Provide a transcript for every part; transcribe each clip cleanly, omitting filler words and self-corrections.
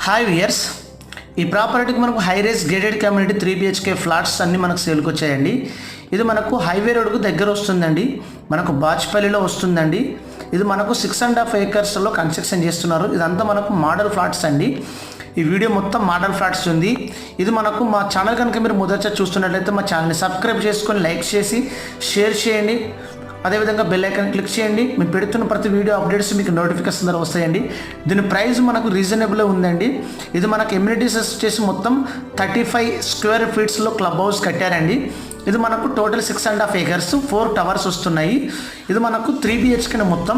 Hi viewers, ఈ ప్రాపర్టీకి మనకు high rise gated community 3 BHK flats అన్నీ మనకు సేల్కి వచ్చాయండి. ఇది మనకు హైవే రోడ్కు దగ్గర వస్తుందండి, మనకు బాచ్పల్లిలో వస్తుందండి. ఇది మనకు 6.5 acres కన్స్ట్రక్షన్ చేస్తున్నారు. ఇదంతా మనకు మోడల్ ఫ్లాట్స్ అండి. ఈ వీడియో మొత్తం మోడల్ ఫ్లాట్స్ ఉంది. ఇది మనకు మా ఛానల్ కనుక మీరు మొదట చూస్తున్నట్లయితే మా ఛానల్ని సబ్స్క్రైబ్ చేసుకొని లైక్ చేసి షేర్ చేయండి. అదేవిధంగా బెల్ ఐకాన్ క్లిక్ చేయండి. మేము పెడుతున్న ప్రతి వీడియో అప్డేట్స్ మీకు నోటిఫికేషన్ ద్వారా వస్తాయండి. దీని ప్రైస్ మనకు రీజనబుల్ ఉందండి. ఇది మనకు ఎమ్యూనిటీస్ వచ్చేసి మొత్తం 35 square feet క్లబ్ హౌస్ కట్టారండి. ఇది మనకు టోటల్ 6.5 acres 4 towers వస్తున్నాయి. ఇది మనకు 3 BHK మొత్తం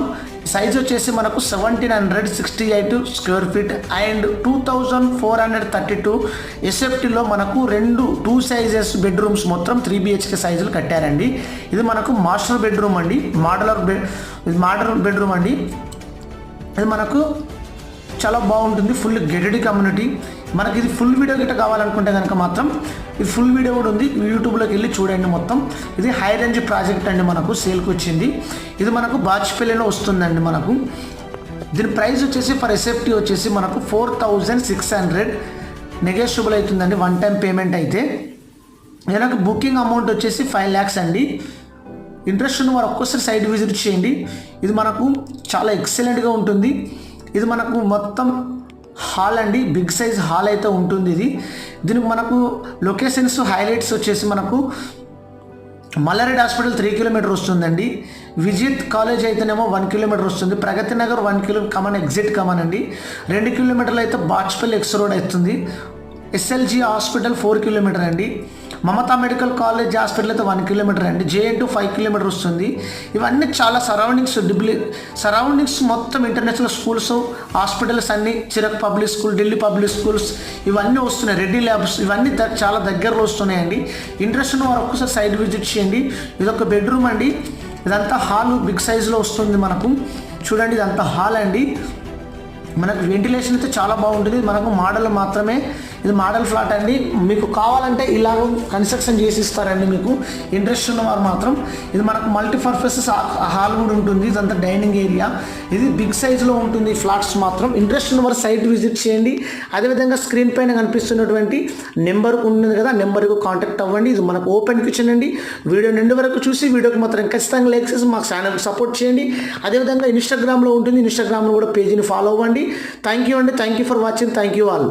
సైజ్ వచ్చేసి మనకు 1768 square feet అండ్ 2432 SFTలో మనకు 2 sizes బెడ్రూమ్స్ మొత్తం 3 BHK సైజులు కట్టారండి. ఇది మనకు మాస్టర్ బెడ్రూమ్ అండి, మోడల్ బెడ్రూమ్ అండి. ఇది మనకు చాలా బాగుంటుంది, ఫుల్ గెటెడ్ కమ్యూనిటీ. మనకి ఇది ఫుల్ వీడియో గిట్ట కావాలనుకుంటే కనుక మాత్రం ఇది ఫుల్ వీడియో కూడా ఉంది, యూట్యూబ్లోకి వెళ్ళి చూడండి మొత్తం. ఇది హై రేంజ్ ప్రాజెక్ట్ అండి, మనకు సేల్కి వచ్చింది. ఇది మనకు బాచ్పల్లిలో వస్తుందండి. మనకు దీని ప్రైస్ వచ్చేసి ఫర్ SFT వచ్చేసి మనకు 4600 నెగోషియబుల్ అవుతుందండి, 1 time పేమెంట్ అయితే. మనకు బుకింగ్ అమౌంట్ వచ్చేసి 5 lakhs అండి. ఇంట్రెస్ట్ ఉన్న వారు ఒక్కోసారి సైట్ విజిట్ చేయండి. ఇది మనకు చాలా ఎక్సలెంట్గా ఉంటుంది. ఇది మనకు మొత్తం హాల్ అండి, బిగ్ సైజ్ హాల్ అయితే ఉంటుంది. దీనికి మనకు లొకేషన్స్ హైలైట్స్ వచ్చేసి మనకు మల్లారెడ్డి హాస్పిటల్ 3 kilometers వస్తుందండి. విజిత్ కాలేజ్ అయితేనేమో 1 kilometer వస్తుంది. Pragathi Nagar 1 km common exit common అండి. 2 kilometers అయితే బాచ్పల్లి ఎక్స్ రోడ్ అవుతుంది. SLG హాస్పిటల్ 4 kilometers అండి. మమతా మెడికల్ కాలేజ్ హాస్పిటల్ అయితే 1 kilometer అండి. JN2 5 kilometers వస్తుంది. ఇవన్నీ చాలా సరౌండింగ్స్ మొత్తం ఇంటర్నేషనల్ స్కూల్స్, హాస్పిటల్స్ అన్నీ, Chirec public school, Delhi public schools ఇవన్నీ వస్తున్నాయి. రెడ్డి ల్యాబ్స్ ఇవన్నీ చాలా దగ్గరలో వస్తున్నాయండి. ఇంట్రెస్ట్ ఉన్న వారు ఒక్కసారి సైట్ విజిట్ చేయండి. ఇదొక బెడ్రూమ్ అండి. ఇదంతా హాల్ బిగ్ సైజులో వస్తుంది. మనకు చూడండి, ఇదంతా హాల్ అండి. మనకు వెంటిలేషన్ అయితే చాలా బాగుంటుంది. మనకు మోడల్ మాత్రమే, ఇది మోడల్ ఫ్లాట్ అండి. మీకు కావాలంటే ఇలాగ కన్స్ట్రక్షన్ చేసి ఇస్తారండి. మీకు ఇంట్రెస్ట్ ఉన్నవారు మాత్రం ఇది మనకు మల్టీపర్పస్ హాల్ కూడా ఉంటుంది. ఇదంతా డైనింగ్ ఏరియా. ఇది బిగ్ సైజులో ఉంటుంది ఫ్లాట్స్ మాత్రం. ఇంట్రెస్ట్ ఉన్నవారు సైట్ విజిట్ చేయండి. అదేవిధంగా స్క్రీన్ పైన కనిపిస్తున్నటువంటి నెంబర్ ఉంది కదా, నెంబర్కు కాంటాక్ట్ అవ్వండి. ఇది మనకు ఓపెన్ కిచెన్ అండి. వీడియో నిండు వరకు చూసి వీడియోకి మాత్రం ఖచ్చితంగా లైక్ చేసి మాకు ఛానల్కి సపోర్ట్ చేయండి. అదేవిధంగా ఇన్స్టాగ్రామ్లో ఉంటుంది, ఇన్స్టాగ్రామ్లో కూడా పేజీని ఫాలో అవ్వండి. థ్యాంక్ యూ అండి, thank you for watching, thank you all.